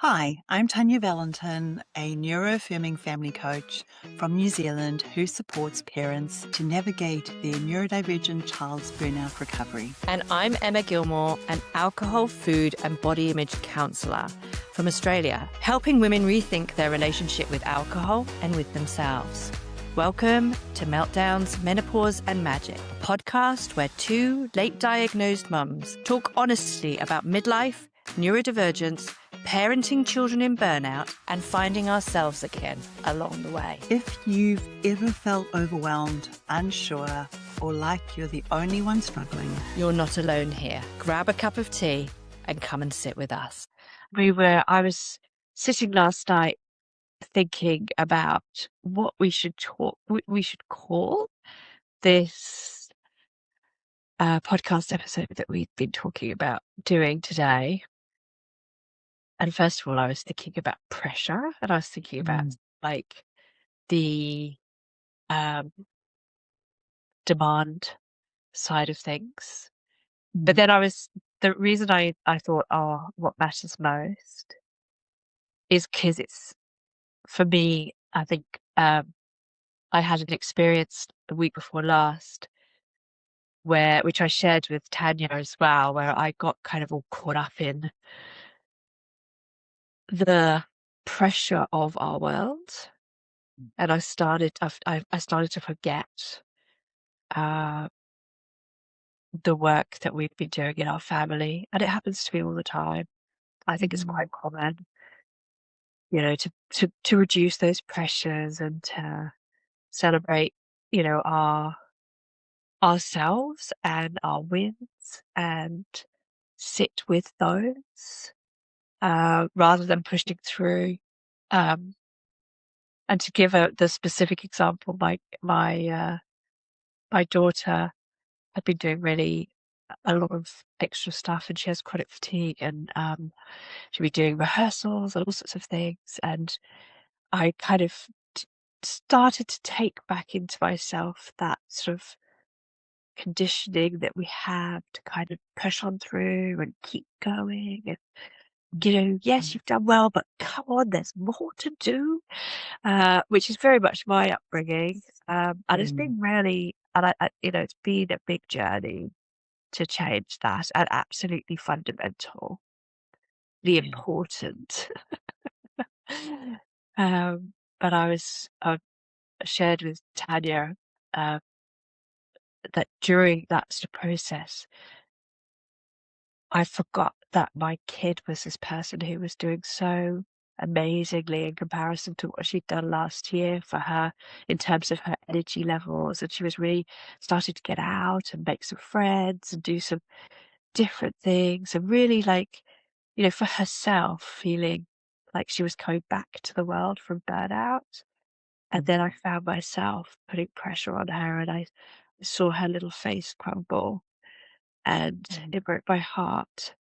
Hi, I'm Tanya Valentin, a neuroaffirming family coach from New Zealand who supports parents to navigate their neurodivergent child's burnout recovery. And I'm Emma Gilmour, an alcohol, food, and body image counsellor from Australia, helping women rethink their relationship with alcohol and with themselves. Welcome to Meltdowns, Menopause and Magic, a podcast where two late diagnosed mums talk honestly about midlife, neurodivergence, parenting children in burnout, and finding ourselves again along the way. If you've ever felt overwhelmed, unsure, or like you're the only one struggling, You're not alone here. Grab a cup of tea and come and sit with us. I was sitting last night thinking about what we should call this podcast episode that we've been talking about doing today. And first of all, I was thinking about pressure, and I was thinking about like the um, demand side of things. But then the reason I thought, oh, what matters most is because it's, for me, I think I had an experience the week before last which I shared with Tanya as well, where I got kind of all caught up in the pressure of our world. And I started to forget uh, the work that we've been doing in our family. And it happens to me all the time. I think it's quite common, to reduce those pressures and to celebrate, ourselves and our wins and sit with those rather than pushing through. Um, and to give the specific example, my daughter had been doing really a lot of extra stuff, and she has chronic fatigue, and she'd be doing rehearsals and all sorts of things, and I kind of started to take back into myself that sort of conditioning that we have to kind of push on through and keep going, and yes, you've done well, but come on, there's more to do, which is very much my upbringing, and it's been really, and it's been a big journey to change that, and absolutely fundamentally important. But I shared with Tanya that during that sort of process, I forgot that my kid was this person who was doing so amazingly in comparison to what she'd done last year for her in terms of her energy levels. And she was really starting to get out and make some friends and do some different things, and really, like, for herself, feeling like she was coming back to the world from burnout. And then I found myself putting pressure on her, and I saw her little face crumble, and it broke my heart.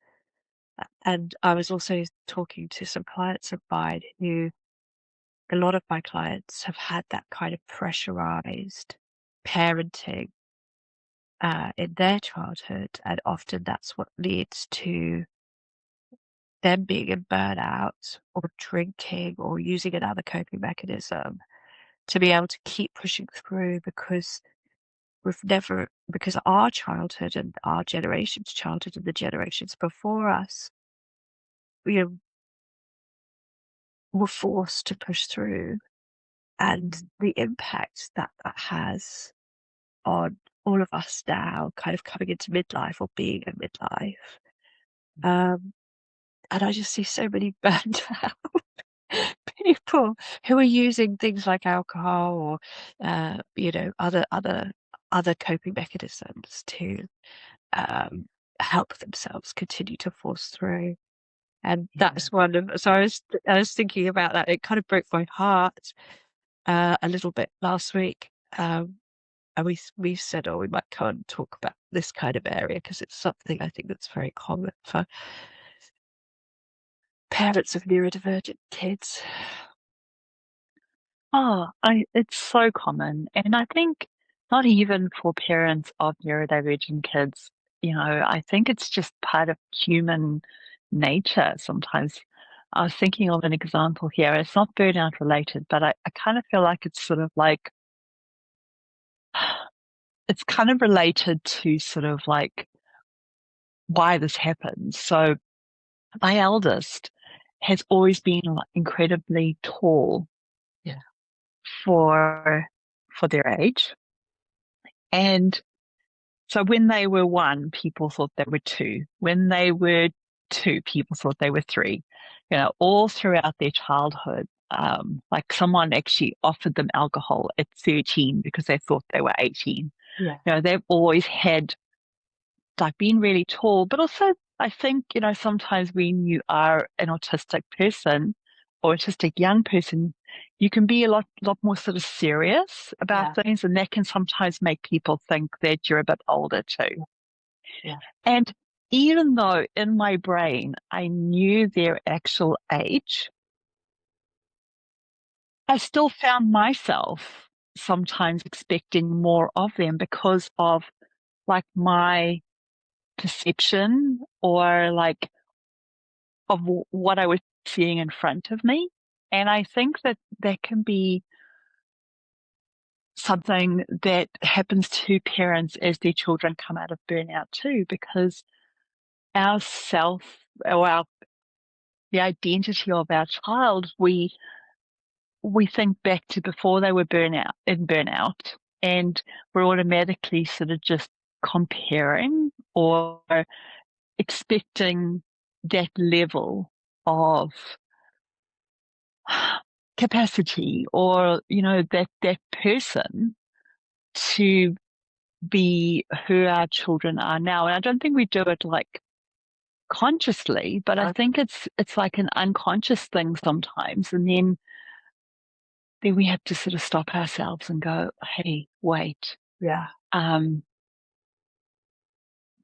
And I was also talking to some clients of mine who, a lot of my clients have had that kind of pressurized parenting in their childhood. And often that's what leads to them being in burnout or drinking or using another coping mechanism to be able to keep pushing through, because because our childhood and our generation's childhood and the generations before us, you know, were forced to push through, and the impact that that has on all of us now, kind of coming into midlife or being in midlife. And I just see so many burnt out people who are using things like alcohol or, other coping mechanisms to um, help themselves continue to force through. And that's one of, so I was thinking about that. It kind of broke my heart a little bit last week. And we said, oh, we might come and talk about this kind of area, because it's something I think that's very common for parents of neurodivergent kids. It's so common. And I think not even for parents of neurodivergent kids, I think it's just part of human nature sometimes. I was thinking of an example here. It's not burnout related, but I kind of feel like it's sort of like, it's kind of related to sort of like why this happens. So my eldest has always been like incredibly tall Yeah. for their age. And so when they were one, people thought they were two. When they were two, people thought they were three. All throughout their childhood, like someone actually offered them alcohol at 13 because they thought they were 18. Yeah. They've always had like been really tall, but also I think, sometimes when you are an autistic person or autistic young person, you can be a lot more sort of serious about things, and that can sometimes make people think that you're a bit older too. Yeah. And even though in my brain I knew their actual age, I still found myself sometimes expecting more of them because of like my perception or like of what I was seeing in front of me. And I think that that can be something that happens to parents as their children come out of burnout too, because our self or the identity of our child, we think back to before they were burnout, and we're automatically sort of just comparing or expecting that level of capacity or that person to be who our children are now. And I don't think we do it like consciously, but I think it's like an unconscious thing sometimes. And then we have to sort of stop ourselves and go, hey, wait. Yeah.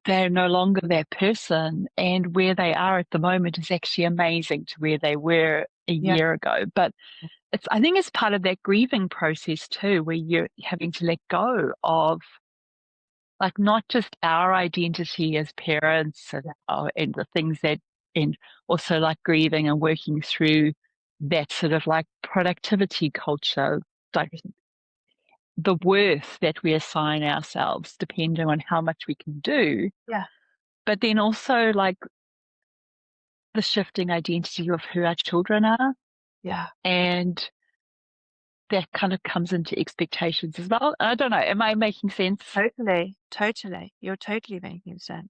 They're no longer that person, and where they are at the moment is actually amazing to where they were a year ago. But I think it's part of that grieving process too, where you're having to let go of like not just our identity as parents and the things and also like grieving and working through that sort of like productivity culture, like the worth that we assign ourselves depending on how much we can do. Yeah. But then also like the shifting identity of who our children are. Yeah. And that kind of comes into expectations as well. I don't know. Am I making sense? Totally. You're totally making sense.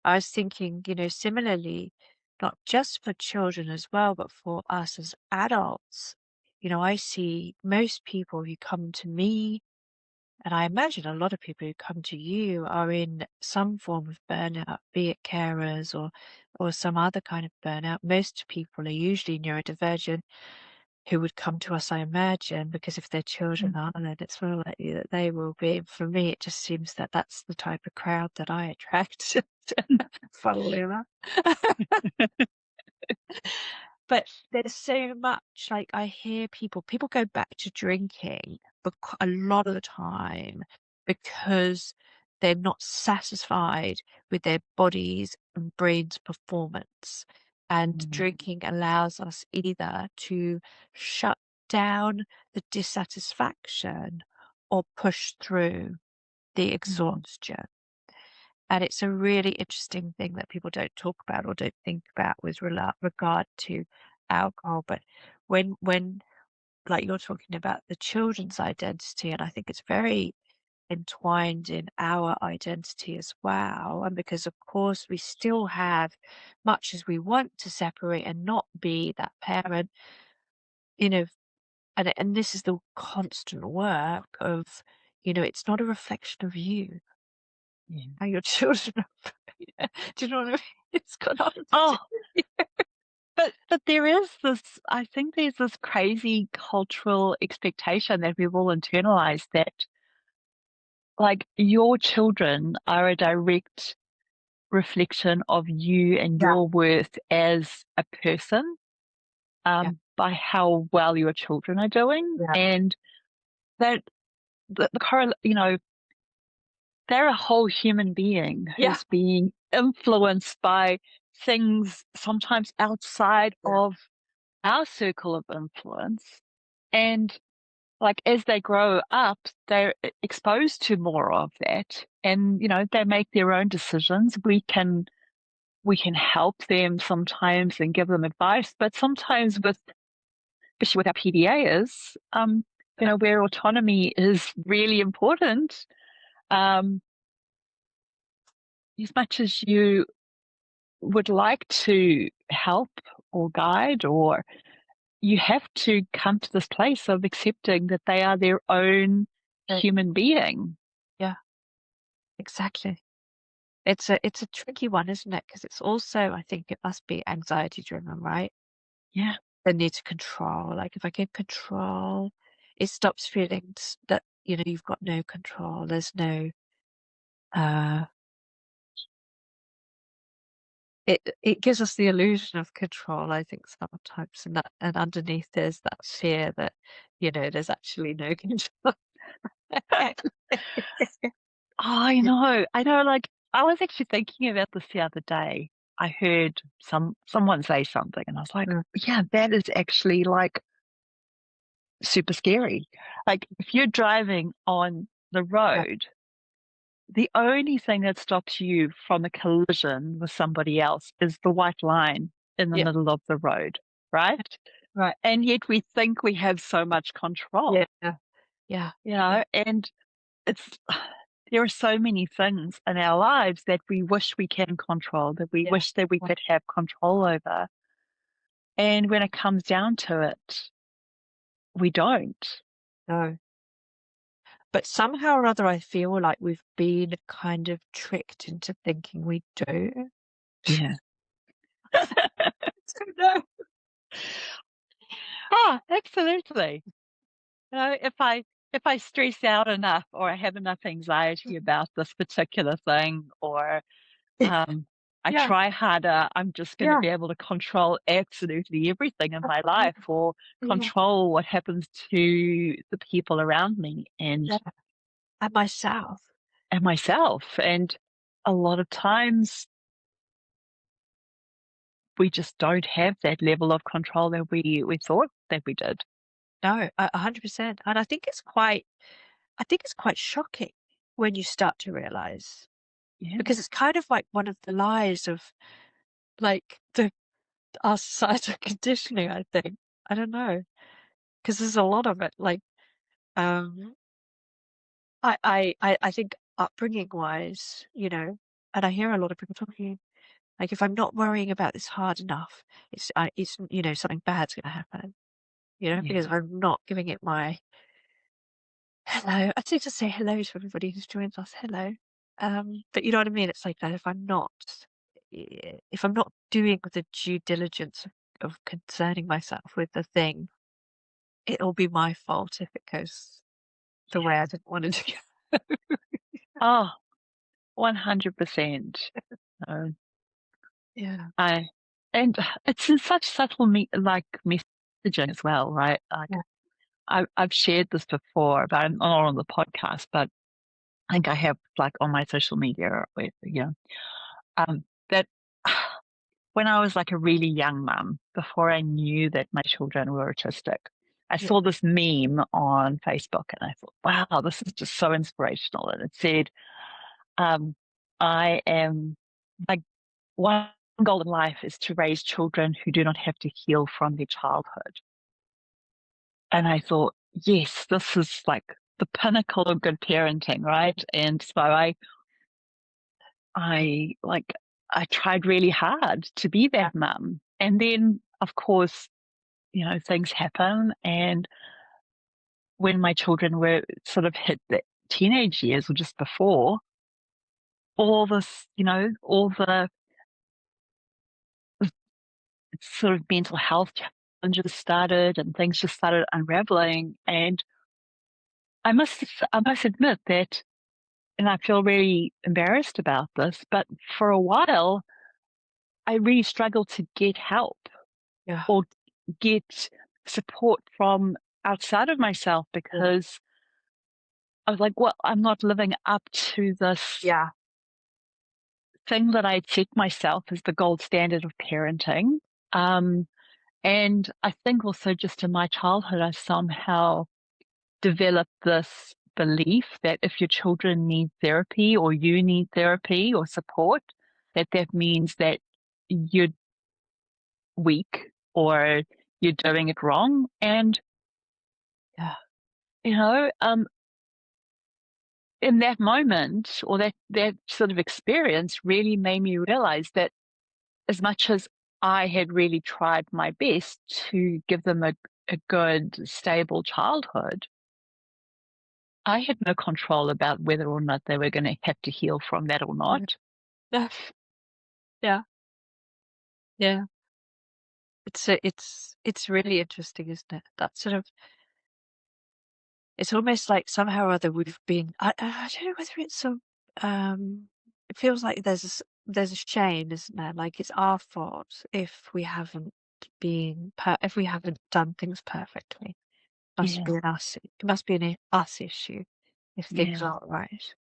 I was thinking, similarly, not just for children as well, but for us as adults. I see most people who come to me, and I imagine a lot of people who come to you are in some form of burnout, be it carers or some other kind of burnout. Most people are usually neurodivergent who would come to us, I imagine, because if their children are, then it's more likely that they will be. For me, it just seems that that's the type of crowd that I attract. Funnily enough. But there's so much, like I hear people go back to drinking a lot of the time because they're not satisfied with their bodies and brain's performance. And drinking allows us either to shut down the dissatisfaction or push through the exhaustion. And it's a really interesting thing that people don't talk about or don't think about with regard to alcohol. But when like you're talking about the children's identity, and I think it's very entwined in our identity as well. And because of course we still have, much as we want to separate and not be that parent, and this is the constant work of, it's not a reflection of you. How your children are. Do you know what I mean? It's got on. Oh, but there is this, I think there's this crazy cultural expectation that we've all internalized that like your children are a direct reflection of you and your worth as a person, by how well your children are doing. And that they're a whole human being who's being influenced by things sometimes outside of our circle of influence. And like as they grow up, they're exposed to more of that, and they make their own decisions. We can help them sometimes and give them advice, but sometimes especially with our PDAs, where autonomy is really important. As much as you would like to help or guide, or you have to come to this place of accepting that they are their own human being. Yeah, exactly. It's a tricky one, isn't it? Because it's also, I think it must be anxiety driven, right? Yeah. The need to control. Like if I get control, it stops feeling that, you've got no control. There's no, it gives us the illusion of control, I think, sometimes, and underneath there's that fear that, there's actually no control. I know. Like I was actually thinking about this the other day. I heard someone say something, and I was like, yeah, that is actually like super scary. Like if you're driving on the road, the only thing that stops you from a collision with somebody else is the white line in the middle of the road, right? Right. And yet we think we have so much control. Yeah. And there are so many things in our lives that we wish we can control, that we wish that we could have control over. And when it comes down to it, we don't. No. But somehow or other, I feel like we've been kind of tricked into thinking we do. Yeah. No. Oh, absolutely. If I stress out enough, or I have enough anxiety about this particular thing, or I try harder, I'm just going to be able to control absolutely everything in my life, or control what happens to the people around me and myself. And a lot of times we just don't have that level of control that we thought that we did. No, 100%. And I think it's quite shocking when you start to realize, because it's kind of like one of the lies of like our societal conditioning, I think. I don't know. Because there's a lot of it. Like, I think upbringing wise, and I hear a lot of people talking, like, if I'm not worrying about this hard enough, it's something bad's going to happen, because I'm not giving it my hello. I think to say hello to everybody who's joined us. Hello. But you know what I mean? It's like that if I'm not doing the due diligence of concerning myself with the thing, it'll be my fault if it goes the way I didn't want it to go. Oh, 100%. Yeah. And it's in such subtle messaging as well, right? Like I've shared this before, but not on the podcast, but I think I have like on my social media, that when I was like a really young mum, before I knew that my children were autistic, I saw this meme on Facebook and I thought, wow, this is just so inspirational. And it said, I am like, one goal in life is to raise children who do not have to heal from their childhood. And I thought, yes, this is like the pinnacle of good parenting, right? And so I tried really hard to be that mum. And then, of course, things happen. And when my children were sort of hit the teenage years or just before, all this, all the sort of mental health challenges started and things just started unraveling. And I must admit that, and I feel really embarrassed about this, but for a while, I really struggled to get help or get support from outside of myself, because I was like, well, I'm not living up to this thing that I'd set myself as the gold standard of parenting. And I think also just in my childhood, I somehow developed this belief that if your children need therapy or you need therapy or support, that means that you're weak or you're doing it wrong. And, Yeah. you know, in that moment or that sort of experience really made me realize that as much as I had really tried my best to give them a good, stable childhood, I had no control about whether or not they were going to have to heal from that or not. Yeah. Yeah. Yeah. It's really interesting, isn't it? That sort of, it's almost like somehow or other we've been, I don't know whether it's some, it feels like there's a shame, isn't there? Like it's our fault if we haven't if we haven't done things perfectly. Must Yeah, be an us, it must be an us issue if things yeah, aren't right.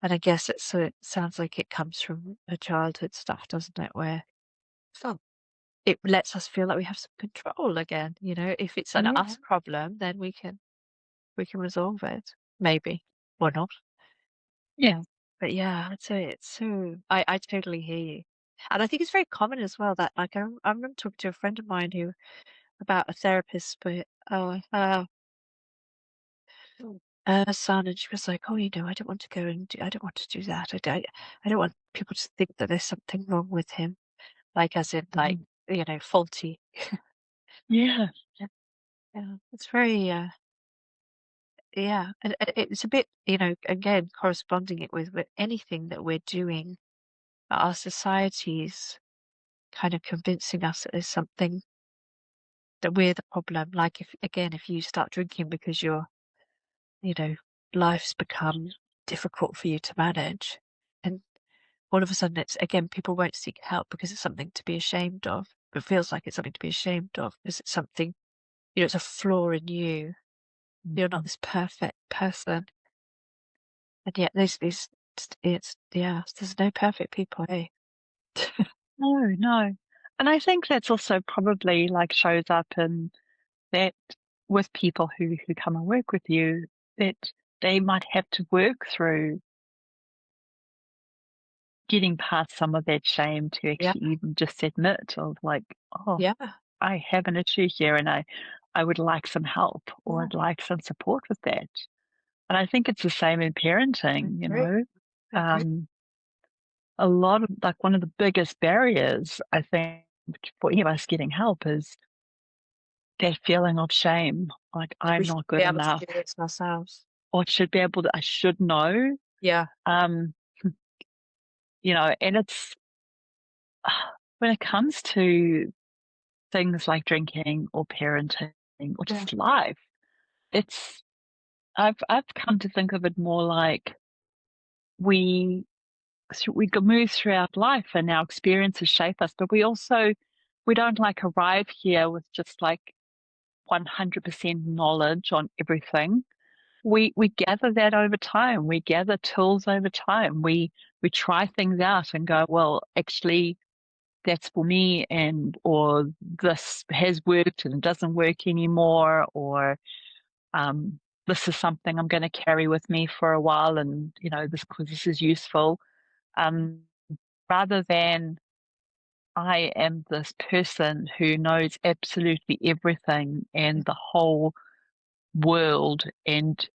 And I guess it sounds like it comes from a childhood stuff, doesn't it? Where some it lets us feel like we have some control again. You know, if it's an yeah, us problem, then we can resolve it, maybe or not. yeah. But yeah, it's so I totally hear you, and I think it's very common as well that like I remember talking to a friend of mine who about a therapist, but her son, and she was like, "Oh, I don't want to go and I don't want to do that. I don't want people to think that there's something wrong with him, like as in like Mhm. faulty." Yeah, Yeah, yeah. It's very yeah, and it's a bit again corresponding it with anything that we're doing. Our society's kind of convincing us that there's something that we're the problem. Like if you start drinking because you know, life's become difficult for you to manage, and all of a sudden it's again people won't seek help because it's something to be ashamed of. It feels like it's something to be ashamed of because it's something it's a flaw in you. You're not mhm. this perfect person, and yet it's yeah. There's no perfect people, eh? No, no. And I think that's also probably like shows up in that with people who come and work with you, that they might have to work through getting past some of that shame to Yeah, actually even just admit of like, oh, yeah, I have an issue here and I would like some help or yeah. I'd like some support with that. And I think it's the same in I parenting, you agree. know. I agree. Um, a lot of like one of the biggest barriers I think for any of us getting help is that feeling of shame, like That we I'm should not be good able to enough do this ourselves. or should be able to, I should know. Yeah, Um, and it's when it comes to things like drinking or parenting or yeah, just life, it's I've come to think of it more like we we go move throughout life and our experiences shape us, but we don't like arrive here with just like 100% knowledge on everything. We gather that over time. We gather tools over time. We try things out and go, well, actually, that's for me, and or this has worked and it doesn't work anymore, or this is something I'm going to carry with me for a while, and this is useful. Um, rather than I am this person who knows absolutely everything yeah, and the whole world and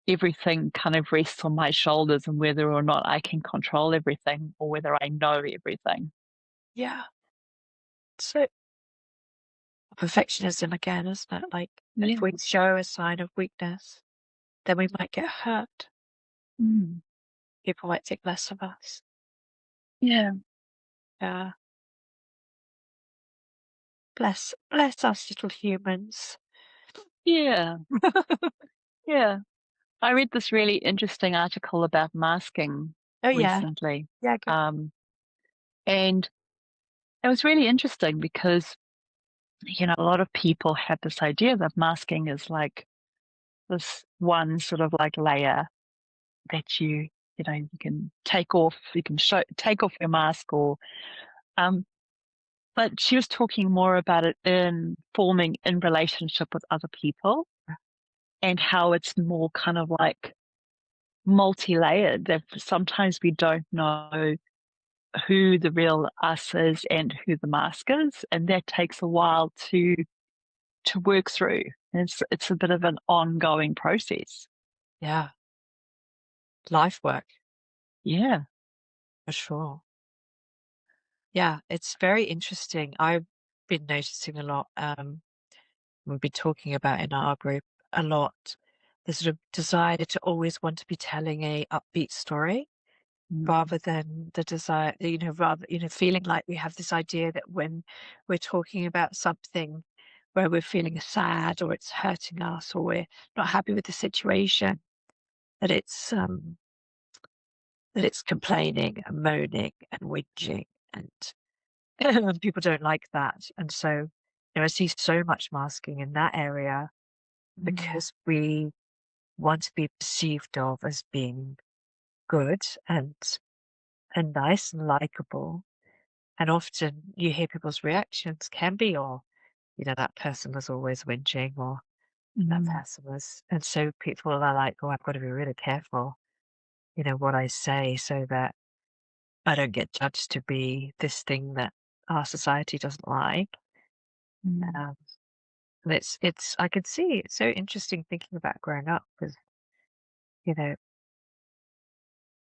everything kind of rests on my shoulders and whether or not I can control everything or whether I know everything. yeah. So perfectionism again, isn't it? Like if Yeah. we show a sign of weakness, then we might get hurt. Mm. People might think less of us. Yeah. Yeah. Bless us little humans. Yeah. Yeah. I read this really interesting article about masking Oh yeah. recently. Yeah, good. Um, and it was really interesting because, a lot of people have this idea that masking is like this one sort of like layer that you can take off your mask or, but she was talking more about it in forming in relationship with other people and how it's more kind of like multi-layered, that sometimes we don't know who the real us is and who the mask is, and that takes a while to work through. It's a bit of an ongoing process. Yeah. Life work, Yeah. for sure. Yeah, it's very interesting. I've been noticing a lot, we've been talking about in our group a lot, the sort of desire to always want to be telling a upbeat story rather than the desire, feeling like we have this idea that when we're talking about something where we're feeling sad or it's hurting us or we're not happy with the situation, that it's complaining and moaning and whinging and people don't like that. And so, I see so much masking in that area because we want to be perceived of as being good and nice and likable. And often you hear people's reactions can be, oh, that person was always whinging or that person was. And so people are like, oh, I've got to be really careful, what I say so that I don't get judged to be this thing that our society doesn't like. Um, and I can see it's so interesting thinking about growing up with, you know,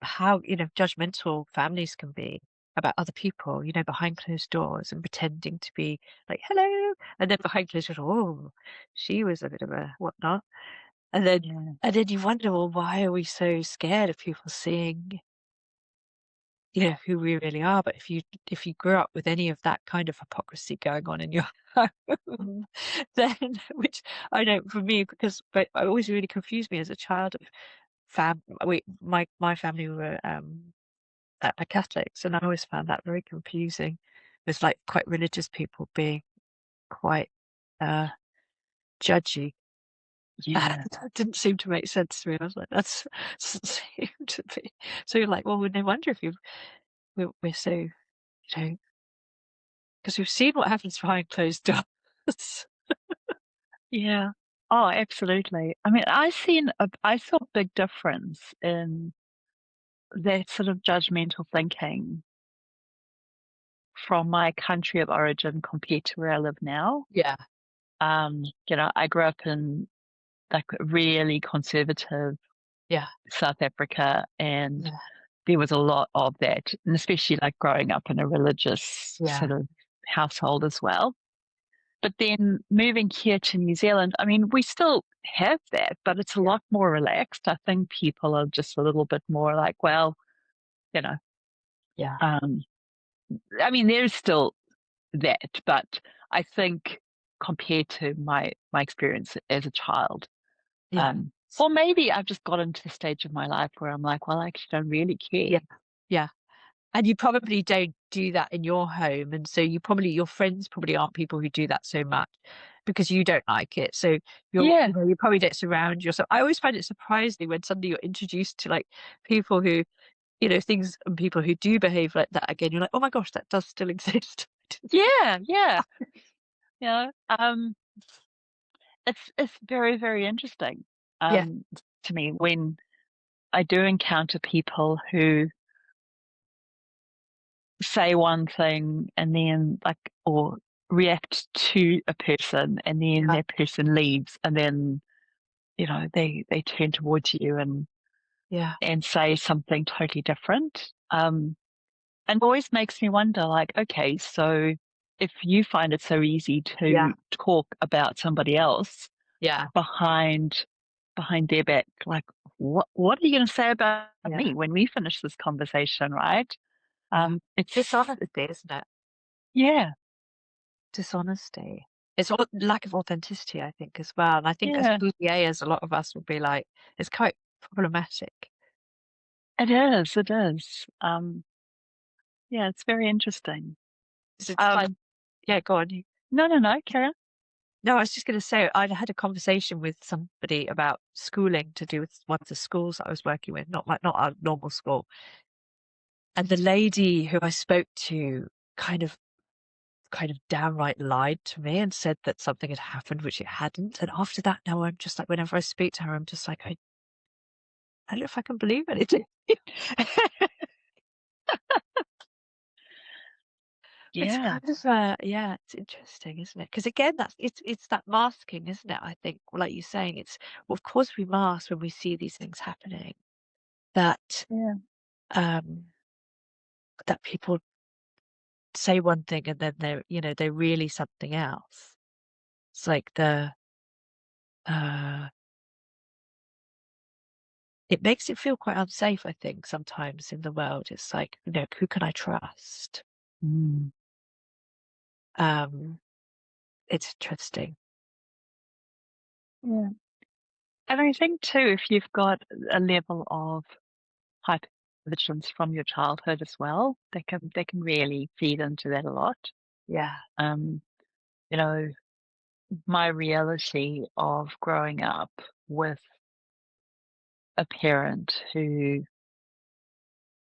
how, judgmental families can be about other people, behind closed doors and pretending to be like, hello. And then behind closed doors, oh, she was a bit of a whatnot. And then, Yeah. and then you wonder, well, why are we so scared of people seeing, who we really are? But if you grew up with any of that kind of hypocrisy going on in your home, then, which I know for me, but it always really confused me as a child of my family were, are Catholics, and I always found that very confusing. There's like quite religious people being quite judgy. Yeah. That didn't seem to make sense to me. I was like, that doesn't seem to be. So you're like, well, no wonder if we're so, because we've seen what happens behind closed doors. Yeah. Oh, absolutely. I mean, I saw a big difference in that sort of judgmental thinking from my country of origin compared to where I live now. Yeah, I grew up in like really conservative yeah, South Africa, and yeah, there was a lot of that, and especially like growing up in a religious yeah, sort of household as well. But then moving here to New Zealand, I mean, we still have that, but it's a yeah, lot more relaxed. I think people are just a little bit more like, well, you know, yeah, um, I mean, there's still that, but I think compared to my experience as a child, yeah, or maybe I've just got into the stage of my life where I'm like, well, I actually don't really care. yeah, yeah. And you probably don't do that in your home. And so your friends probably aren't people who do that so much because you don't like it. So Yeah, you probably don't surround yourself. I always find it surprising when suddenly you're introduced to like people who, things and people who do behave like that again. You're like, oh my gosh, that does still exist. yeah, yeah. You know, it's very, very interesting Yeah, to me when I do encounter people who say one thing and then or react to a person and then yeah, that person leaves and then, they turn towards you yeah, and say something totally different. And it always makes me wonder, like, okay, so if you find it so easy yeah, to talk about somebody else yeah, behind their back, like what are you going to say about yeah. me when we finish this conversation, right? Yeah. It's Dishonesty, isn't it? yeah, Dishonesty. It's all lack of authenticity, I think, as well. And I think as yeah, as a lot of us will be like, it's quite problematic. it is, it is. Yeah, it's very interesting. 'Cause it's like, Um, yeah, go on. no, carry on. No, I was just going to say, I had a conversation with somebody about schooling to do with one of the schools that I was working with, not our normal school. And the lady who I spoke to kind of downright lied to me and said that something had happened, which it hadn't. And after that, now I'm just like, whenever I speak to her, I'm just like, I don't know if I can believe anything. It's Yeah. kind of, yeah, it's interesting, isn't it? Because again, it's that masking, isn't it? I think, like you're saying, well, of course we mask when we see these things happening. That Yeah. that people say one thing and then they're really something else. It's like uh, it makes it feel quite unsafe, I think, sometimes in the world. It's like, who can I trust? Mm. It's interesting. Yeah. And I think too, if you've got a level of hypervigilance from your childhood as well, they can really feed into that a lot. Yeah, Um, you know, my reality of growing up with a parent who,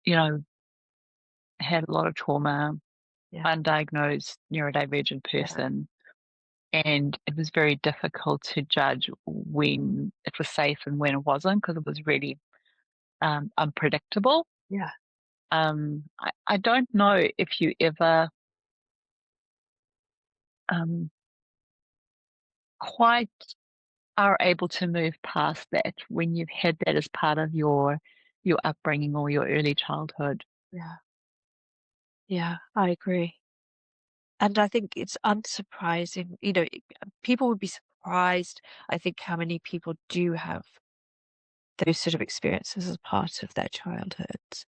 you know, had a lot of trauma, yeah, undiagnosed neurodivergent yeah, person, and it was very difficult to judge when it was safe and when it wasn't because it was really unpredictable. yeah, I don't know if you ever um, quite are able to move past that when you've had that as part of your upbringing or your early childhood. yeah, yeah. I agree. And I think it's unsurprising, people would be surprised, I think, how many people do have those sort of experiences as part of their childhoods,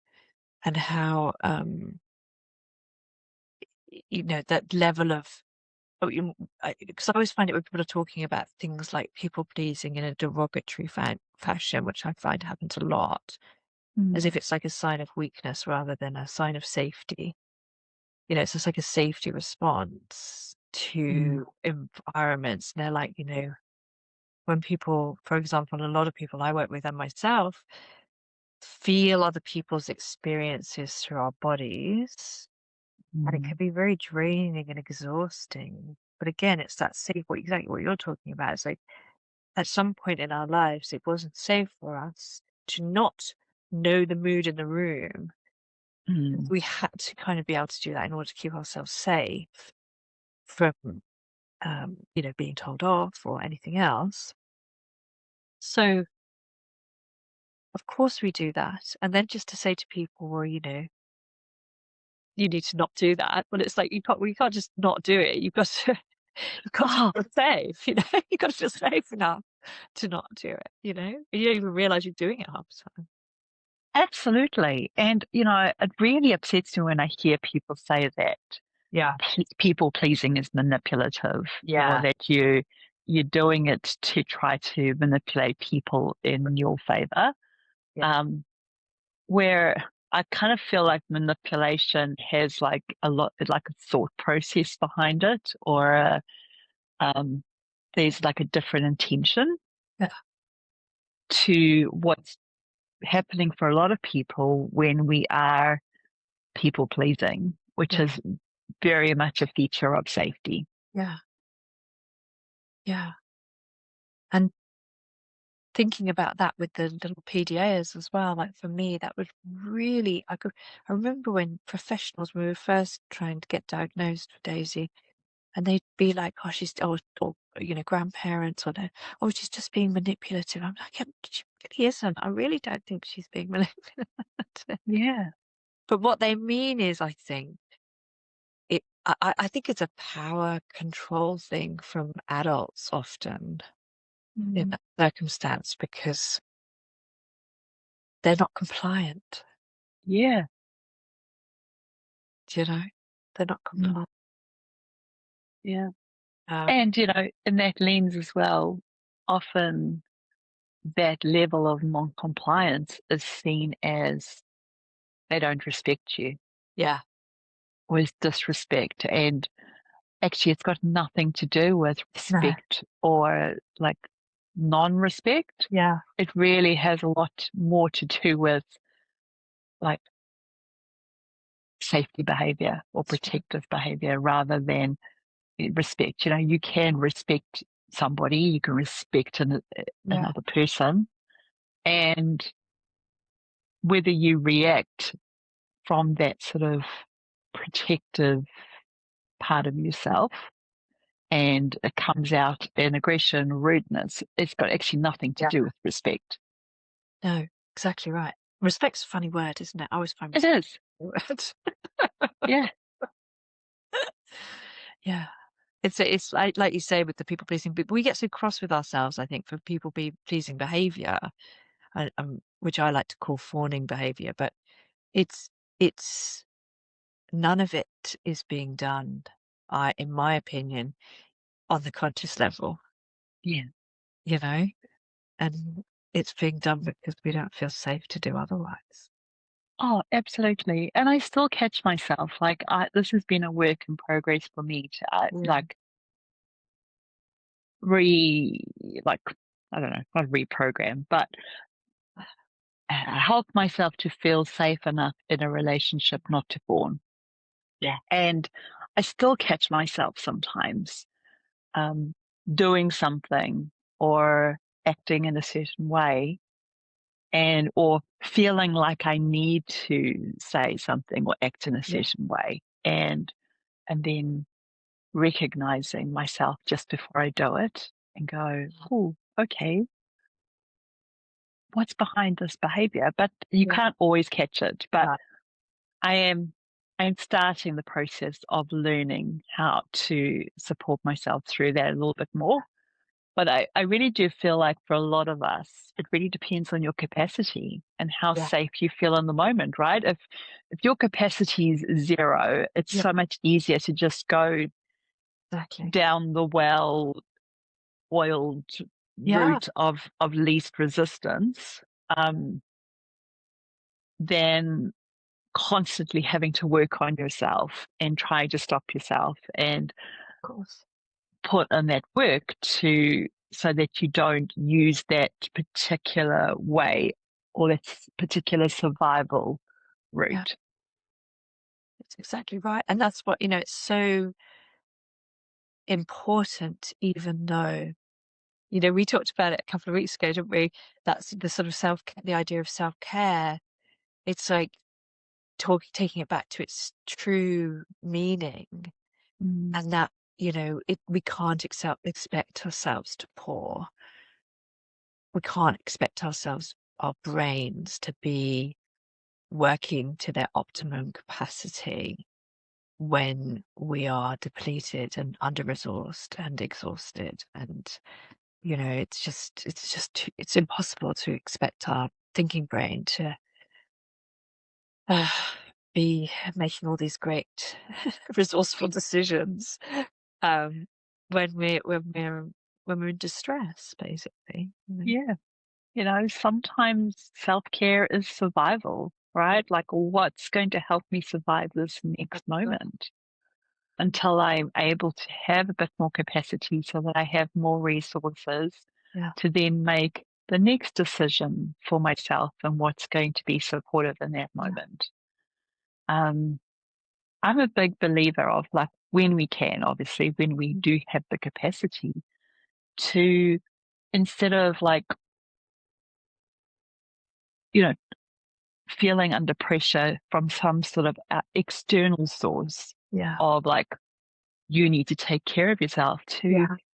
and how, that level of, because I always find it when people are talking about things like people pleasing in a derogatory fashion, which I find happens a lot, Mm, as if it's like a sign of weakness rather than a sign of safety. It's just like a safety response mm, to environments. And they're like, when people, for example, a lot of people I work with and myself feel other people's experiences through our bodies, and it can mm, be very draining and exhausting. But again, it's that safe, exactly what you're talking about. It's like at some point in our lives, it wasn't safe for us to not know the mood in the room. mm, We had to kind of be able to do that in order to keep ourselves safe from, being told off or anything else. So, of course, we do that. And then just to say to people, well, you need to not do that. Well, it's like we can't just not do it. You've got to you've got to Oh, feel safe, you've got to feel safe enough to not do it, and you don't even realize you're doing it half the time. absolutely. And, it really upsets me when I hear people say that Yeah, people pleasing is manipulative or yeah, that you're doing it to try to manipulate people in your favor. yeah, Um, where I kind of feel like manipulation has like a lot, like a thought process behind it, or um, there's like a different intention yeah, to what's happening for a lot of people when we are people pleasing, which yeah, is very much a feature of safety. yeah, yeah. And thinking about that with the little PDAs as well, like for me, that was really, I remember when professionals, we were first trying to get diagnosed with Daisy, and they'd be like, oh, or grandparents, or no, oh, she's just being manipulative. I'm like, yeah, she really isn't. I really don't think she's being manipulative. Yeah. But what they mean is, I think, I think it's a power control thing from adults often in Mm. that circumstance, because they're not compliant. Yeah. Do you know? They're not Mm. compliant. Yeah. Um, And, in that lens as well, often that level of non-compliance is seen as they don't respect you yeah, or as disrespect. And actually it's got nothing to do with respect or like non-respect. Yeah. It really has a lot more to do with like safety behavior or protective behavior rather than respect. You know, you can respect somebody, you can respect another person, and whether you react from that sort of protective part of yourself and it comes out in aggression, rudeness, it's got actually nothing to do with respect. No, exactly right. Respect's a funny word, isn't it? I always find It is. a word. Yeah. Yeah. It's like you say with the people pleasing, but we get so cross with ourselves, I think, for people pleasing behavior, which I like to call fawning behavior, but it's none of it is being done, in my opinion, on the conscious level. Yeah. You know, and it's being done because we don't feel safe to do otherwise. Oh, absolutely. And I still catch myself like this has been a work in progress for me to like like I don't know, not reprogram, but help myself to feel safe enough in a relationship not to fawn. Yeah. And I still catch myself sometimes doing something or acting in a certain way and or feeling like I need to say something or act in a certain way and then recognizing myself just before I do it and go, oh, okay, what's behind this behavior? But you can't always catch it. But I'm starting the process of learning how to support myself through that a little bit more. But I really do feel like for a lot of us, it really depends on your capacity and how safe you feel in the moment, right? If your capacity is zero, it's so much easier to just go down the well-oiled route of least resistance than constantly having to work on yourself and try to stop yourself and Of course. put in that work so that you don't use that particular way or that particular survival route. That's exactly right. And that's what, it's so important, even though, we talked about it a couple of weeks ago, didn't we? That's the sort of the idea of self-care. It's like taking it back to its true meaning, and that, we can't expect ourselves to pour. We can't expect our brains to be working to their optimum capacity when we are depleted and under-resourced and exhausted. And, it's impossible to expect our thinking brain to be making all these great resourceful decisions when we're in distress, basically. Yeah. Sometimes self-care is survival, right? Like what's going to help me survive this next moment until I'm able to have a bit more capacity so that I have more resources to then make the next decision for myself and what's going to be supportive in that moment. I'm a big believer of like when we can, obviously, when we do have the capacity to instead of like, feeling under pressure from some sort of external source of like, you need to take care of yourself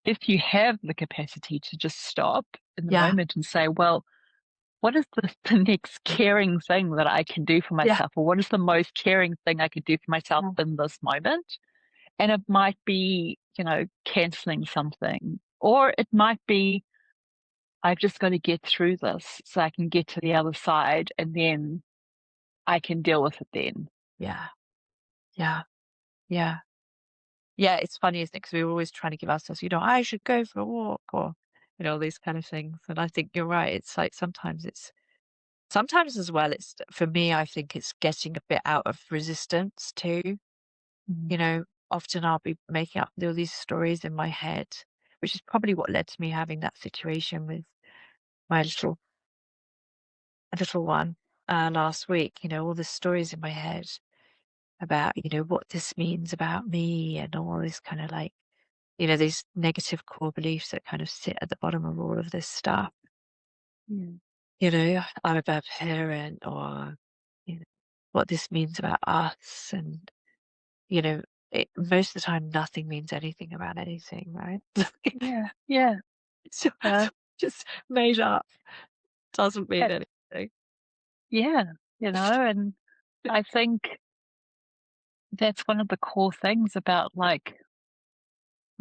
if you have the capacity to just stop in the moment and say, well, what is the next caring thing that I can do for myself? Or what is the most caring thing I could do for myself in this moment? And it might be, canceling something, or it might be, I've just got to get through this so I can get to the other side and then I can deal with it then. Yeah. It's funny, isn't it? Because we're always trying to give ourselves, I should go for a walk or, all these kind of things. And I think you're right. It's like sometimes as well, for me, I think it's getting a bit out of resistance too. often I'll be making up all these stories in my head, which is probably what led to me having that situation with my little one last week. All the stories in my head about, what this means about me and all this kind of like, these negative core beliefs that kind of sit at the bottom of all of this stuff. Mm. I'm a bad parent, or, what this means about us. And, most of the time, nothing means anything about anything, right? Yeah, yeah, So, uh, just made up doesn't mean yeah, anything. yeah, and I think that's one of the core things about like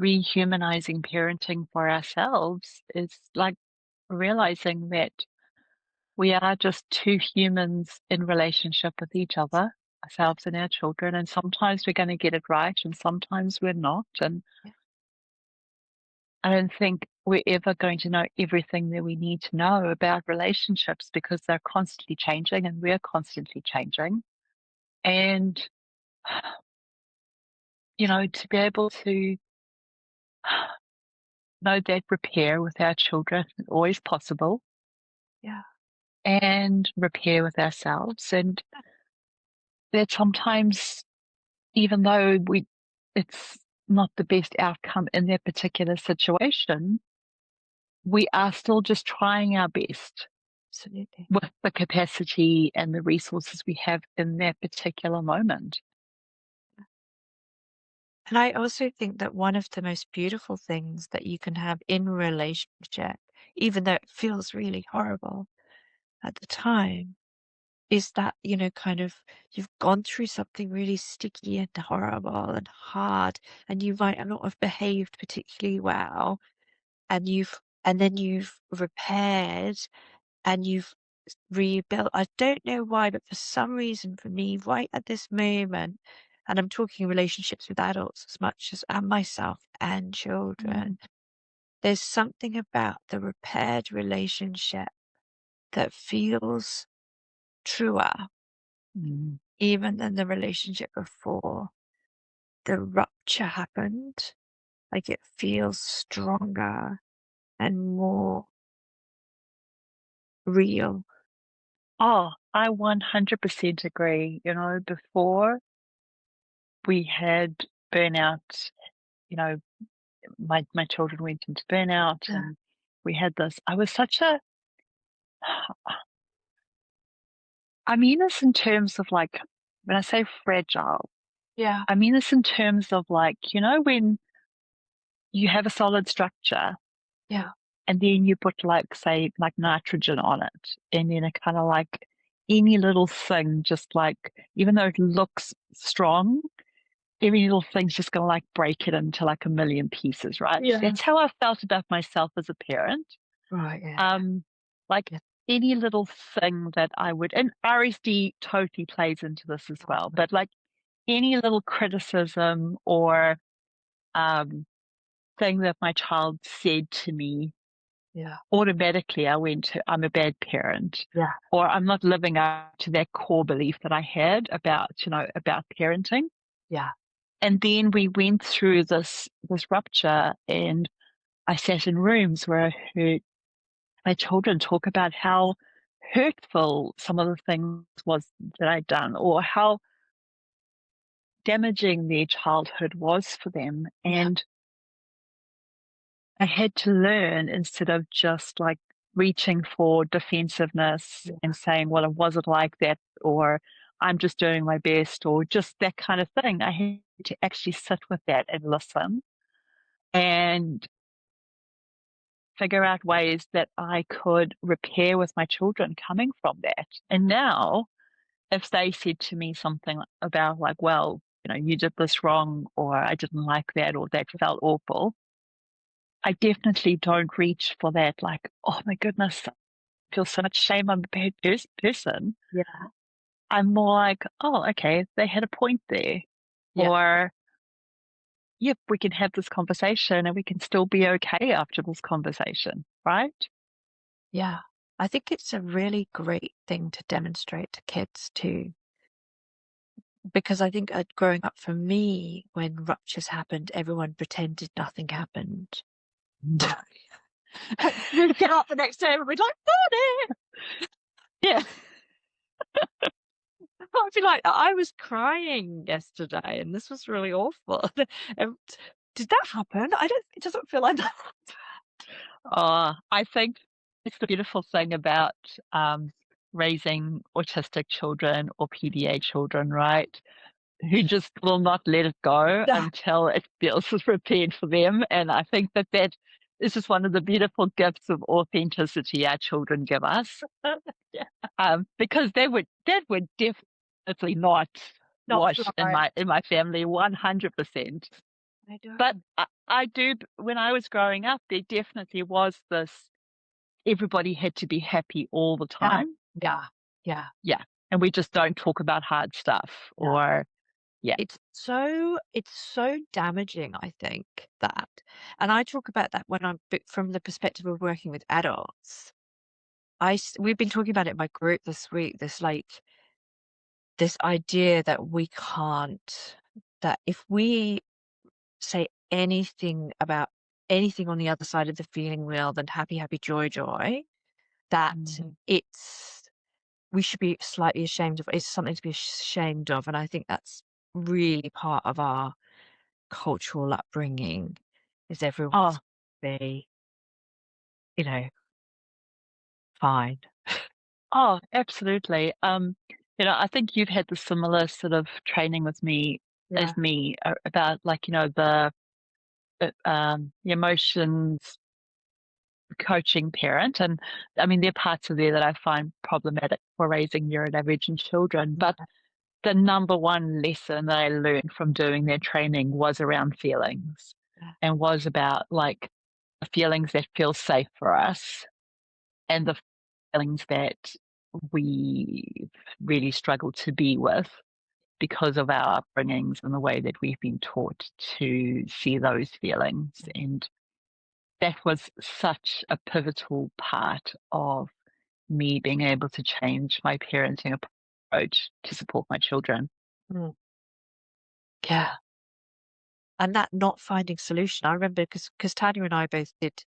rehumanizing parenting for ourselves is like realizing that we are just two humans in relationship with each other, ourselves and our children, and sometimes we're going to get it right and sometimes we're not. And Yeah. I don't think we're ever going to know everything that we need to know about relationships because they're constantly changing and we're constantly changing. And, to be able to know that repair with our children is always possible Yeah. and repair with ourselves. And that sometimes, even though it's not the best outcome in that particular situation, we are still just trying our best Absolutely. with the capacity and the resources we have in that particular moment. And I also think that one of the most beautiful things that you can have in a relationship, even though it feels really horrible at the time, is that, kind of you've gone through something really sticky and horrible and hard, and you might not have behaved particularly well, and then you've repaired and you've rebuilt. I don't know why, but for some reason for me, right at this moment, and I'm talking relationships with adults as much as and myself and children, Mm. there's something about the repaired relationship that feels truer Mm. even than the relationship before the rupture happened. Like it feels stronger and more real. Oh, I 100% agree. Before we had burnout, you know, my children went into burnout Yeah. and we had this. I was such a, I mean this in terms of like, when I say fragile, Yeah. I mean this in terms of like, when you have a solid structure Yeah. and then you put like, say, like nitrogen on it, and then it kind of like any little thing, just like, even though it looks strong, every little thing's just going to like break it into like a million pieces, right? Yeah. That's how I felt about myself as a parent. Right. Yeah. Like Yeah. any little thing that I would, and RSD totally plays into this as well, Yeah. but like any little criticism or um, thing that my child said to me, Yeah. automatically I went to, I'm a bad parent, Yeah. or I'm not living up to that core belief that I had about, about parenting. Yeah. And then we went through this rupture, and I sat in rooms where I heard my children talk about how hurtful some of the things was that I'd done, or how damaging their childhood was for them. Yeah. And I had to learn, instead of just like reaching for defensiveness Yeah. and saying, well, it wasn't like that, or I'm just doing my best, or just that kind of thing. I had to actually sit with that and listen and figure out ways that I could repair with my children coming from that. And now, if they said to me something about like, well, you did this wrong, or I didn't like that, or that felt awful, I definitely don't reach for that. Like, oh my goodness, I feel so much shame. I'm a bad person. Yeah. I'm more like, oh, okay, they had a point there. Yeah. Or, yep, we can have this conversation and we can still be okay after this conversation, right? Yeah. I think it's a really great thing to demonstrate to kids too. because I think growing up for me, when ruptures happened, everyone pretended nothing happened. You'd get up the next day and we'd like, morning! Yeah. I'd be like, I was crying yesterday and this was really awful. Did that happen? It doesn't feel like that. I think it's the beautiful thing about raising autistic children or PDA children, right? Who just will not let it go until it feels prepared for them. And I think that is just one of the beautiful gifts of authenticity our children give us. Because that would definitely not wash in my family 100%. I know. But I do, when I was growing up, there definitely was this, everybody had to be happy all the time. Yeah. And we just don't talk about hard stuff or, It's so damaging, I think, that. And I talk about that when I'm from the perspective of working with adults. We've been talking about it in my group this week, this idea that we can't, that if we say anything about anything on the other side of the feeling wheel than happy, happy, joy, joy, that we should be slightly ashamed of. It's something to be ashamed of. And I think that's really part of our cultural upbringing, is everyone be, fine. Oh, absolutely. I think you've had the similar sort of training with me as me about the emotions coaching parent. And I mean, there are parts of there that I find problematic for raising neurodivergent children, but the number one lesson that I learned from doing their training was around feelings and was about like the feelings that feel safe for us and the feelings that we really struggle to be with because of our upbringings and the way that we've been taught to see those feelings. And that was such a pivotal part of me being able to change my parenting approach to support my children. Yeah. And that not finding solution, I remember because Tanya and I both did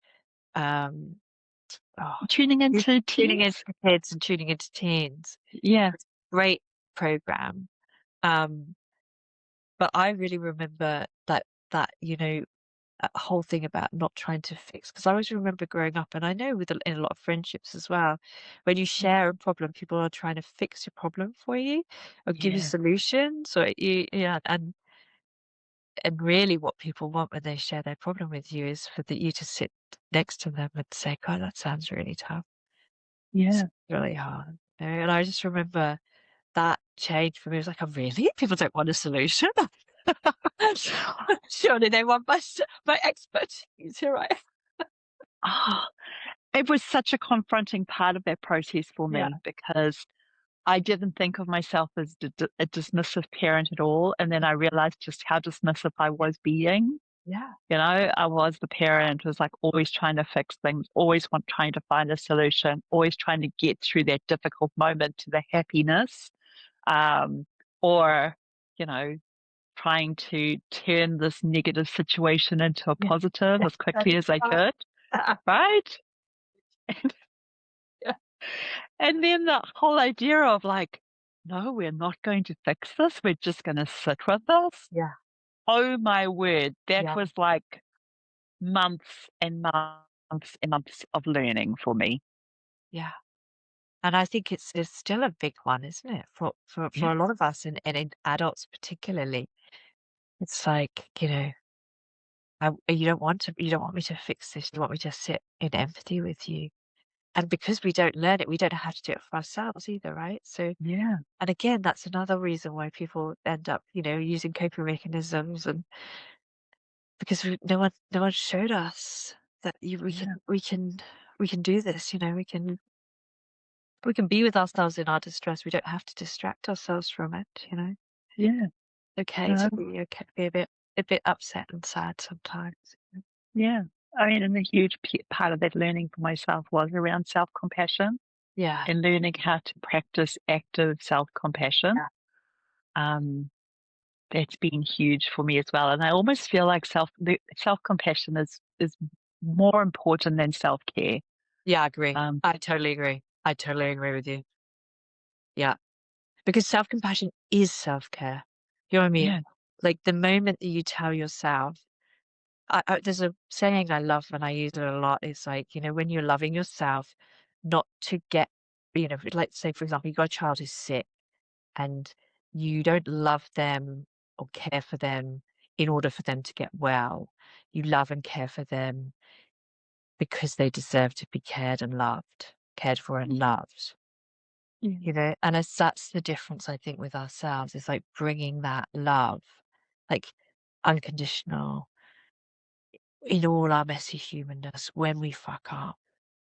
tuning into kids and tuning into teens. Yeah. Great program. But I really remember that whole thing about not trying to fix, because I always remember growing up, and I know in a lot of friendships as well, when you share a problem, people are trying to fix your problem for you or give you solutions, or and really what people want when they share their problem with you is for you to sit next to them and say, God, that sounds really tough. It's really hard. And I just remember that change for me. It was like, oh, really? People don't want a solution? Surely they want my expertise, right? It was such a confronting part of that process for me because I didn't think of myself as a dismissive parent at all. And then I realized just how dismissive I was being. I was the parent who was like always trying to fix things, always trying to find a solution, always trying to get through that difficult moment to the happiness, or, trying to turn this negative situation into a positive as quickly as I could. Right? And then the whole idea of like, no, we're not going to fix this. We're just going to sit with this. Oh my word. That was like months and months and months of learning for me. And I think it's still a big one, isn't it? For a lot of us and in adults particularly. It's like, you don't want me to fix this. You want me to sit in empathy with you. And because we don't learn it, we don't have to do it for ourselves either, right? So and again, that's another reason why people end up, using coping mechanisms, and because no one showed us that we can do this. We can be with ourselves in our distress. We don't have to distract ourselves from it. Okay to be a bit upset and sad sometimes. I mean, and a huge part of that learning for myself was around self-compassion. And learning how to practice active self-compassion. That's been huge for me as well. And I almost feel like self-compassion is more important than self-care. Yeah, I agree. I totally agree. I totally agree with you. Yeah. Because self-compassion is self-care. You know what I mean? Yeah. Like the moment that you tell yourself, there's a saying I love and I use it a lot. It's like, when you're loving yourself, not to get, let's say, for example, you got a child who's sick and you don't love them or care for them in order for them to get well. You love and care for them because they deserve to be cared for and loved. Yeah. And as that's the difference, I think, with ourselves is like bringing that love, like unconditional in all our messy humanness when we fuck up,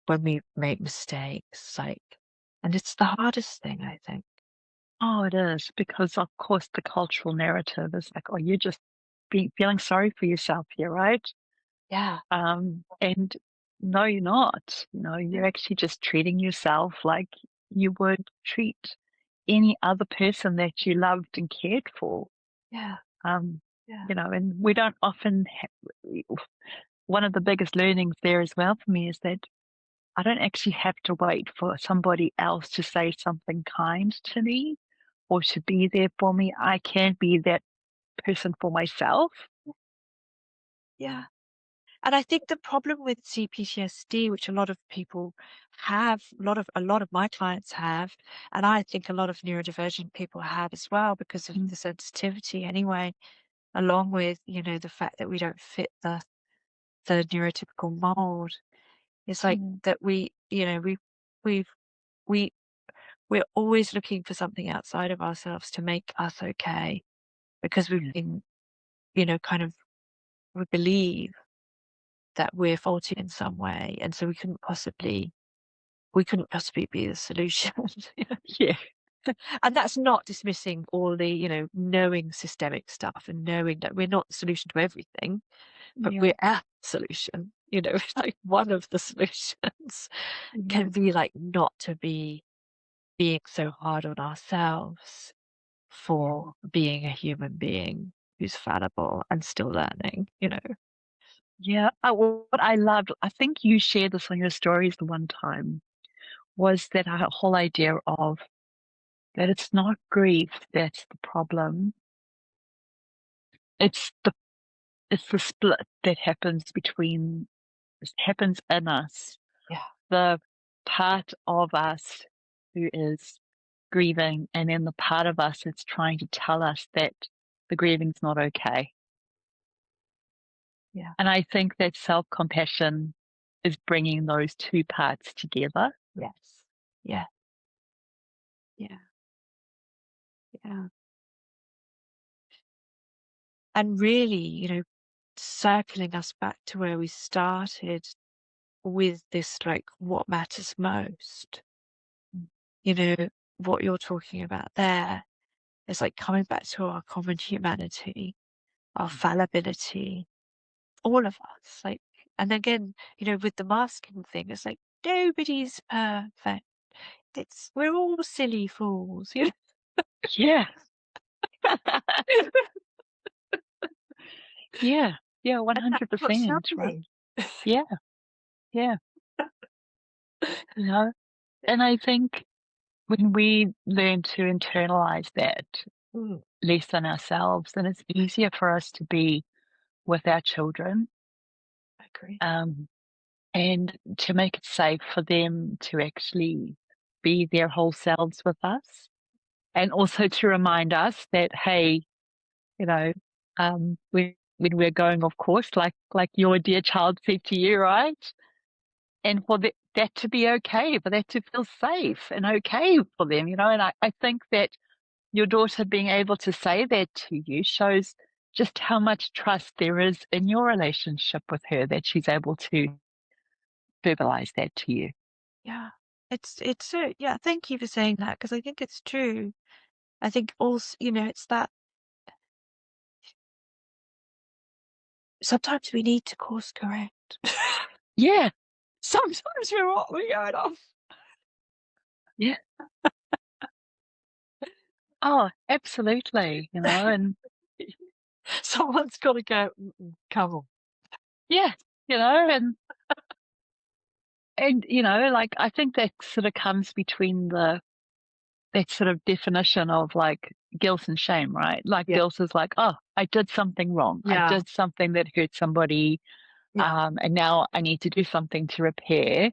when we make mistakes, and it's the hardest thing, I think. Oh, it is, because of course the cultural narrative is like, oh, you're just feeling sorry for yourself here, right? Yeah. And no, you're not. You're actually just treating yourself like you would treat any other person that you loved and cared for. Yeah. Um, Yeah. And we don't often one of the biggest learnings there as well for me is that I don't actually have to wait for somebody else to say something kind to me or to be there for me. I can be that person for myself. Yeah. And I think the problem with CPTSD, which a lot of people have, a lot of my clients have, and I think a lot of neurodivergent people have as well because of the sensitivity anyway, along with, the fact that we don't fit the neurotypical mold. It's like that we're always looking for something outside of ourselves to make us okay because we've been, kind of, we believe that we're faulty in some way. And so we couldn't possibly be the solution. Yeah. And that's not dismissing all the, knowing systemic stuff and knowing that we're not the solution to everything, but Yeah. we're a solution. It's like one of the solutions can be like not to be being so hard on ourselves for being a human being who's fallible and still learning. Yeah. What I loved, I think you shared this on your stories the one time, was that whole idea of that it's not grief that's the problem. It's the split that happens in us. Yeah. The part of us who is grieving, and then the part of us that's trying to tell us that the grieving's not okay. Yeah. And I think that self-compassion is bringing those two parts together. Yes. Yeah. Yeah. Yeah. And really, circling us back to where we started with this, like, what matters most. What you're talking about there is like coming back to our common humanity, our fallibility, all of us. Like, and again, with the masking thing, it's like nobody's perfect. We're all silly fools. Yeah. Yeah. Yeah. And that's what's 100%. Right. happening. Yeah. Yeah. And I think when we learn to internalize that Mm, less on ourselves, then it's easier for us to be with our children, I agree. and to make it safe for them to actually be their whole selves with us. And also to remind us that, hey, when we're going off course, like your dear child said to you, right? And for that to be okay, for that to feel safe and okay for them, and I think that your daughter being able to say that to you shows just how much trust there is in your relationship with her, that she's able to verbalize that to you. Yeah. It's yeah, thank you for saying that because I think it's true. I think also, it's that sometimes we need to course correct. Yeah. Sometimes we're going off. Yeah. Oh, absolutely, and Someone's got to go, come on. yeah, and like, I think that sort of comes between that sort of definition of like guilt and shame, right? Like Yeah. guilt is like, oh, I did something wrong. I Yeah. did something that hurt somebody. Yeah. And now I need to do something to repair.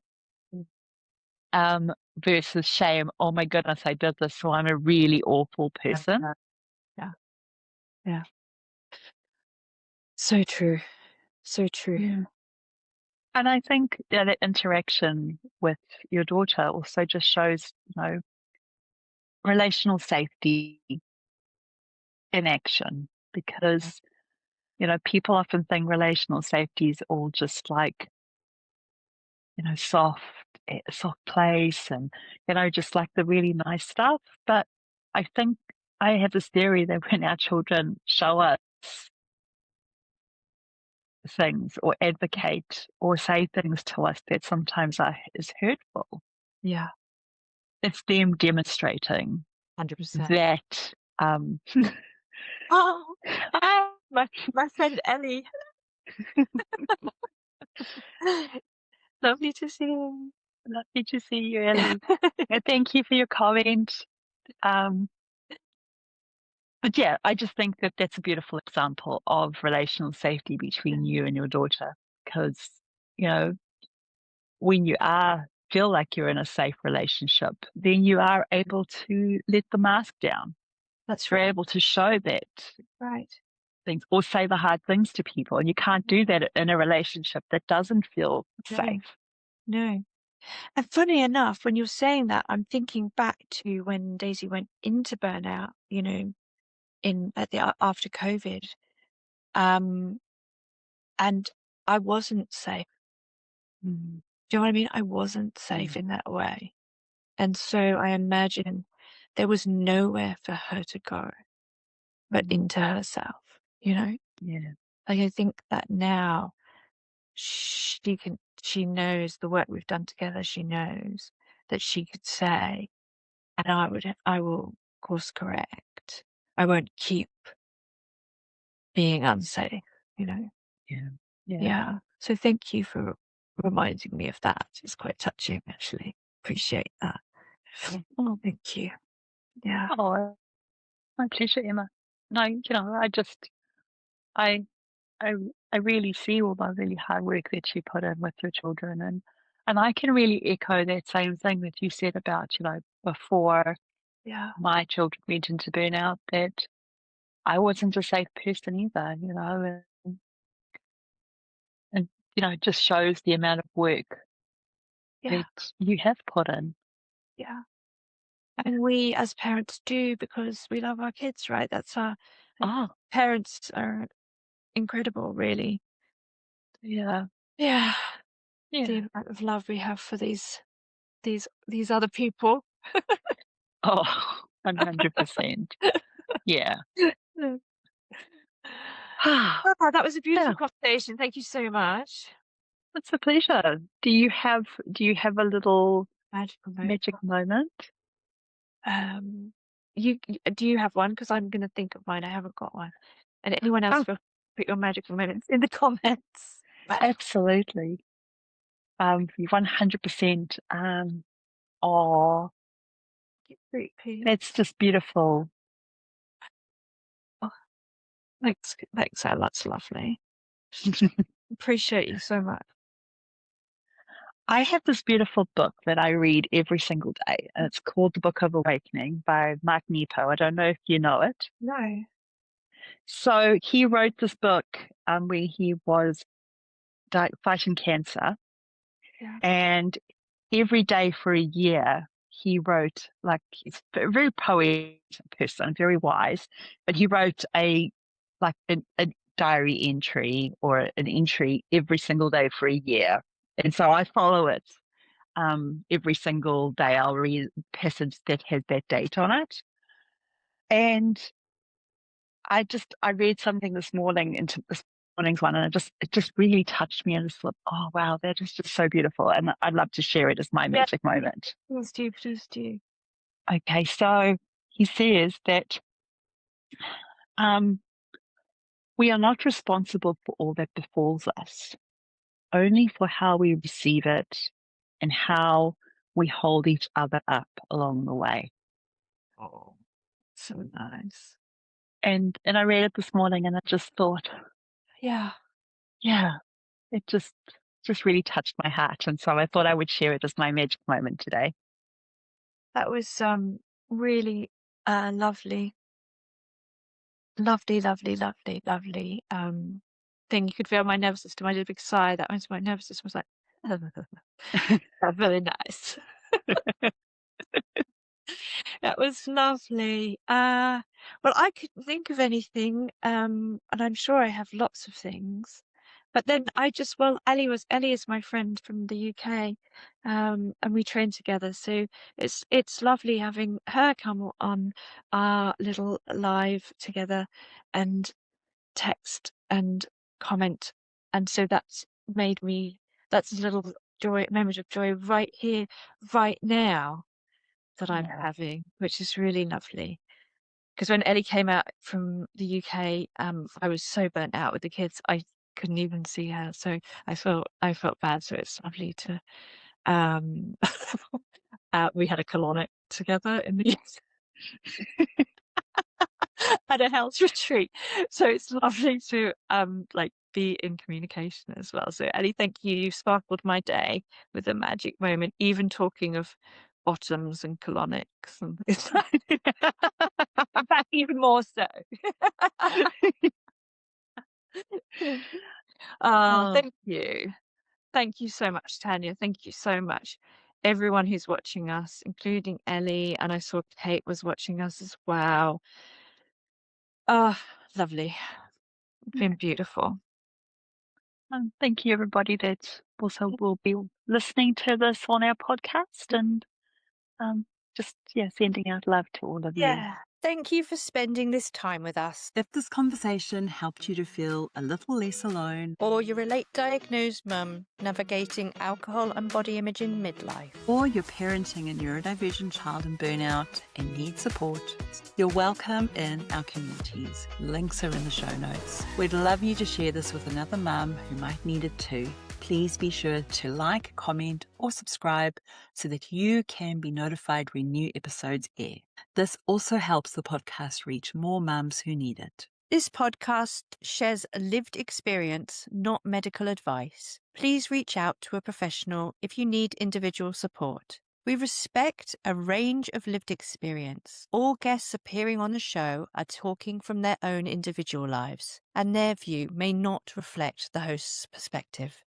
Versus shame. Oh my goodness, I did this, so I'm a really awful person. Yeah. Yeah. So true. So true. Yeah. And I think that interaction with your daughter also just shows, relational safety in action, because, people often think relational safety is all just like, soft, soft place and, just like the really nice stuff. But I think I have this theory that when our children show us things or advocate or say things to us that sometimes is hurtful, Yeah. it's them demonstrating 100%. that. Oh, my friend Ellie. Lovely to see you. Lovely to see you, Ellie. And thank you for your comment. But yeah, I just think that that's a beautiful example of relational safety between you and your daughter, because, when you feel like you're in a safe relationship, then you are able to let the mask down. That's You're right. able to show that Right. things or say the hard things to people. And you can't do that in a relationship that doesn't feel safe. No. And funny enough, when you're saying that, I'm thinking back to when Daisy went into burnout, after COVID. And I wasn't safe. Mm. Do you know what I mean? I wasn't safe in that way. And so I imagine there was nowhere for her to go but into herself, Yeah. Like, I think that now she knows the work we've done together. She knows that she could say, and I will course correct. I won't keep being unsafe, Yeah. Yeah. So thank you for reminding me of that. It's quite touching, actually. Appreciate that. Oh, thank you. Yeah. Oh, my pleasure, Emma. No, I, I, I really see all the really hard work that you put in with your children, and I can really echo that same thing that you said about, before Yeah. my children went into burnout, that I wasn't a safe person either, and it just shows the amount of work Yeah. that you have put in. Yeah. And we as parents do because we love our kids, right? Oh, Parents are incredible, really. yeah, Yeah. yeah. The amount of love we have for these other people. Oh, 100%. Yeah. Oh, that was a Yeah, beautiful conversation. Thank you so much. it's a pleasure. Do you have a little Magical moment. magic moment? Do you have one? Because I'm going to think of mine. I haven't got one. And anyone else, Oh, feel put your magical moments in the comments. absolutely. 100%. Oh, Please. that's just beautiful. Oh, thanks. Thanks, Al. That's lovely. Appreciate you so much. I have this beautiful book that I read every single day, and it's called The Book of Awakening by Mark Nepo. I don't know if you know it. No. So he wrote this book where he was fighting cancer, Yeah. and every day for a year he wrote, like, he's a very poetic person, very wise, but he wrote a diary entry or an entry every single day for a year. And so I follow it. Every single day I'll read a passage that has that date on it. And I read something this morning into this morning's one, and it just really touched me, and I just thought, oh wow, that is just so beautiful. And I'd love to share it as my magic moment. Please do. Please do. Okay, so he says that we are not responsible for all that befalls us, only for how we receive it and how we hold each other up along the way. Oh, so nice. And I read it this morning and I just thought, Yeah. it just really touched my heart. And so I thought I would share it as my magic moment today. That was really lovely. Lovely, lovely, lovely, lovely thing. You could feel my nervous system. I did a big sigh. That was my nervous system was like, very nice. That was lovely. Well, I couldn't think of anything, and I'm sure I have lots of things. But then Ellie is my friend from the UK, and we train together. So it's lovely having her come on our little live together and text and comment. And so that's a little moment of joy right here, right now that I'm having, which is really lovely. Because when Ellie came out from the UK, I was so burnt out with the kids, I couldn't even see her. So I felt bad. So it's lovely to we had a colonic together in the at a health retreat. So it's lovely to be in communication as well. So Ellie, thank you. You've sparkled my day with a magic moment, even talking of bottoms and colonics and it's even more so. Thank you. Thank you so much, Tanya. Thank you so much. Everyone who's watching us, including Ellie, and I saw Kate was watching us as well. Lovely. It's been beautiful. Thank you, everybody that also will be listening to this on our podcast, and sending out love to all of you. Thank you for spending this time with us. If this conversation helped you to feel a little less alone, Or you're a late diagnosed mum navigating alcohol and body image in midlife, or you're parenting a neurodivergent child in burnout and need support, you're welcome in our communities. Links are in the show notes. We'd love you to share this with another mum who might need it too. Please be sure to like, comment, or subscribe so that you can be notified when new episodes air. This also helps the podcast reach more mums who need it. This podcast shares a lived experience, not medical advice. Please reach out to a professional if you need individual support. We respect a range of lived experience. All guests appearing on the show are talking from their own individual lives, and their view may not reflect the host's perspective.